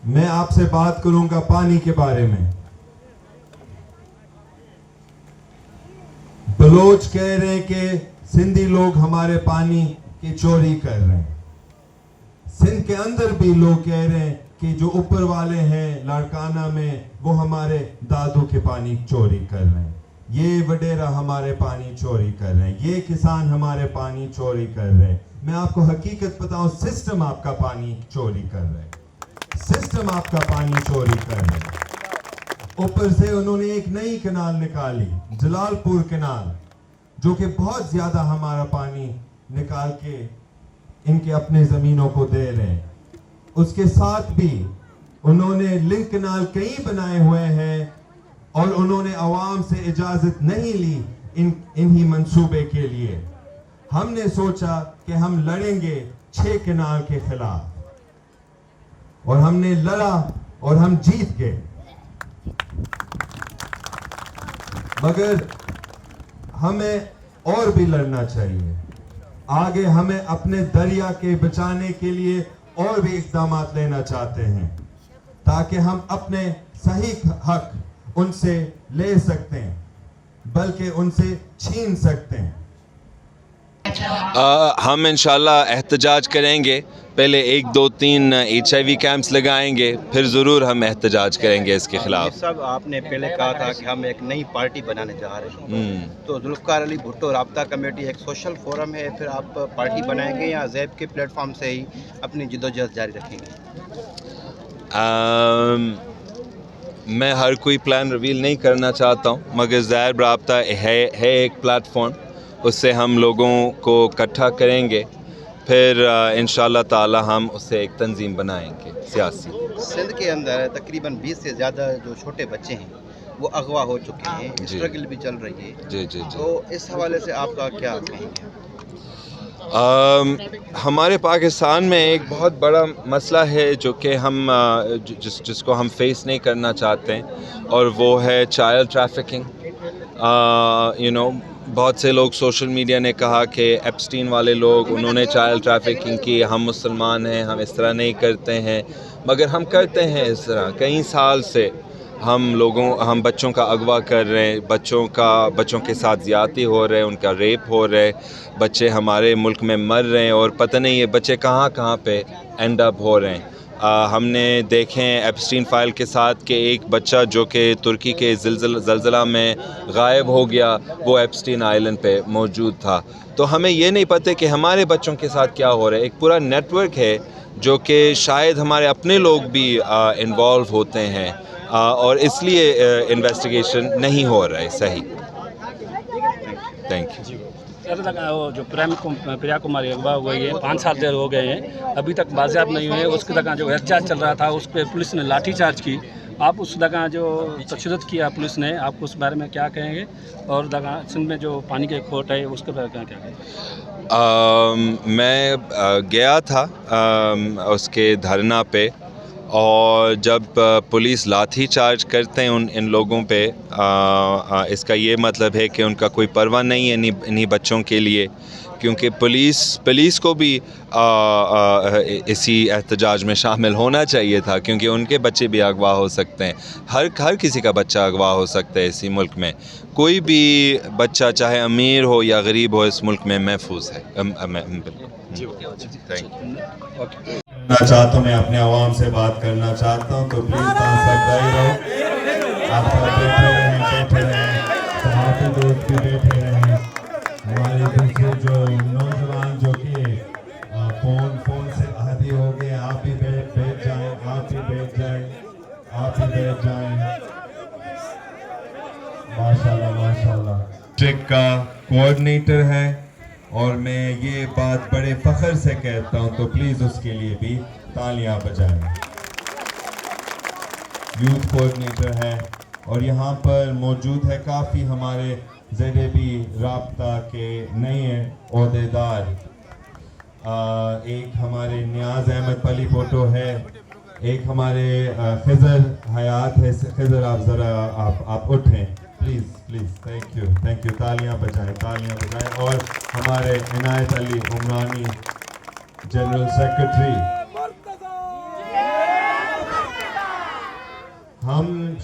میں آپ سے بات کروں گا پانی کے بارے میں. بلوچ کہہ رہے ہیں کہ سندھی لوگ ہمارے پانی کی چوری کر رہے ہیں. سندھ کے اندر بھی لوگ کہہ رہے ہیں کہ جو اوپر والے ہیں لاڑکانہ میں وہ ہمارے دادو کے پانی چوری کر رہے ہیں. یہ وڈیرا ہمارے پانی چوری کر رہے ہیں. یہ کسان ہمارے پانی چوری کر رہے ہیں. میں آپ کو حقیقت بتاؤں, سسٹم آپ کا پانی چوری کر رہے ہیں. سسٹم آپ کا پانی چوری کر رہے ہیں. اوپر سے انہوں نے ایک نئی کنال نکالی, جلال پور کنال, جو کہ بہت زیادہ ہمارا پانی نکال کے ان کے اپنے زمینوں کو دے رہے ہیں. اس کے ساتھ بھی انہوں نے لنک کنال کئی بنائے ہوئے ہیں اور انہوں نے عوام سے اجازت نہیں لی انہی منصوبے کے لیے. ہم نے سوچا کہ ہم لڑیں گے 6 کنال کے خلاف, اور ہم نے لڑا اور ہم جیت گئے. مگر ہمیں اور بھی لڑنا چاہیے. آگے ہمیں اپنے دریا کے بچانے کے لیے اور بھی اقدامات لینا چاہتے ہیں, تاکہ ہم اپنے صحیح حق ان سے لے سکتے ہیں, بلکہ ان سے چھین سکتے ہیں. ہم انشاءاللہ احتجاج کریں گے. پہلے 1 2 3 HIV کیمپس لگائیں گے, پھر ضرور ہم احتجاج کریں گے اس کے خلاف. صاحب آپ نے پہلے کہا تھا کہ ہم ایک نئی پارٹی بنانے جا رہے ہیں, تو ذوالفقار علی بھٹو رابطہ کمیٹی ایک سوشل فورم ہے, پھر آپ پارٹی بنائیں گے یا زیب کے پلیٹ فارم سے ہی اپنی جدوجہد جاری رکھیں گے؟ میں ہر کوئی پلان ریویل نہیں کرنا چاہتا ہوں, مگر زیب رابطہ ہے ایک پلیٹ فارم, اس سے ہم لوگوں کو اکٹھا کریں گے, پھر انشاءاللہ تعالی ہم اس سے ایک تنظیم بنائیں گے سیاسی. سندھ کے اندر تقریباً 20 سے زیادہ جو چھوٹے بچے ہیں وہ اغوا ہو چکے ہیں, اسٹرگل بھی چل رہی ہے. جی. تو اس حوالے سے آپ کا کیا کہیں گے؟ ہمارے پاکستان میں ایک بہت بڑا مسئلہ ہے جو کہ ہم جس کو ہم فیس نہیں کرنا چاہتے ہیں, اور وہ ہے چائلڈ ٹریفکنگ. بہت سے لوگ سوشل میڈیا نے کہا کہ ایپسٹین والے لوگ انہوں نے چائلڈ ٹریفکنگ کی, ہم مسلمان ہیں, ہم اس طرح نہیں کرتے ہیں, مگر ہم کرتے ہیں اس طرح. کئی سال سے ہم بچوں کا اغوا کر رہے ہیں, بچوں کے ساتھ زیادتی ہو رہے ہیں, ان کا ریپ ہو رہے, بچے ہمارے ملک میں مر رہے ہیں, اور پتہ نہیں یہ بچے کہاں پہ اینڈ اپ ہو رہے ہیں. ہم نے دیکھے ایپسٹین فائل کے ساتھ کہ ایک بچہ جو کہ ترکی کے زلزلہ میں غائب ہو گیا, وہ ایپسٹین آئلینڈ پہ موجود تھا. تو ہمیں یہ نہیں پتہ کہ ہمارے بچوں کے ساتھ کیا ہو رہا ہے. ایک پورا نیٹ ورک ہے جو کہ شاید ہمارے اپنے لوگ بھی انوالو ہوتے ہیں, اور اس لیے انویسٹیگیشن نہیں ہو رہا ہے صحیح. Thank you. جو پریا کماری اغوا ہوئی ہے 5 سال دیر ہو گئے ہیں, ابھی تک بازیاب نہیں ہوئے. اس کے تک جو احتجاج چل رہا تھا اس پہ پولیس نے لاٹھی چارج کی. آپ اس جگہ جو تشدد کیا پولیس نے, آپ اس بارے میں کیا کہیں گے؟ اور سندھ میں جو پانی کے کھوٹ ہے اس کے بارے میں کیا کہیں گے؟ میں گیا تھا اس کے دھرنا پہ, اور جب پولیس لاٹھی چارج کرتے ہیں ان لوگوں پہ, اس کا یہ مطلب ہے کہ ان کا کوئی پرواہ نہیں ہے انہی بچوں کے لیے, کیونکہ پولیس کو بھی اسی احتجاج میں شامل ہونا چاہیے تھا, کیونکہ ان کے بچے بھی اغوا ہو سکتے ہیں. ہر کسی کا بچہ اغوا ہو سکتا ہے اسی ملک میں. کوئی بھی بچہ چاہے امیر ہو یا غریب ہو اس ملک میں محفوظ ہے. چاہتا ہوں, میں اپنے عوام سے بات کرنا چاہتا ہوں, تو پلیز تاثر رہو. آپ بیٹھے رہیں, صحافی دوست بھی بیٹھے رہیں, ہمارے دوسرے جو نوجوان جو کہ فون سے عادی ہو گئے, آپ بھی بیٹھ جائیں. ماشاءاللہ ڈسٹرکٹ کا کوآرڈینیٹر ہے, اور میں یہ بات بڑے فخر سے کہتا ہوں, تو پلیز اس کے لیے بھی تالیاں بجائیں. یوتھ کوآرڈینیٹر ہے, اور یہاں پر موجود ہے کافی ہمارے ZAB رابطہ کے نئے عہدیدار. ایک ہمارے نیاز احمد پلی پوٹو ہے, ایک ہمارے خضر حیات ہے. خضر آپ ذرا آپ اٹھیں پلیز. Thank you. تالیاں بجائیں. اور ہمارے عنایت علی عمرانی جنرل سیکرٹری.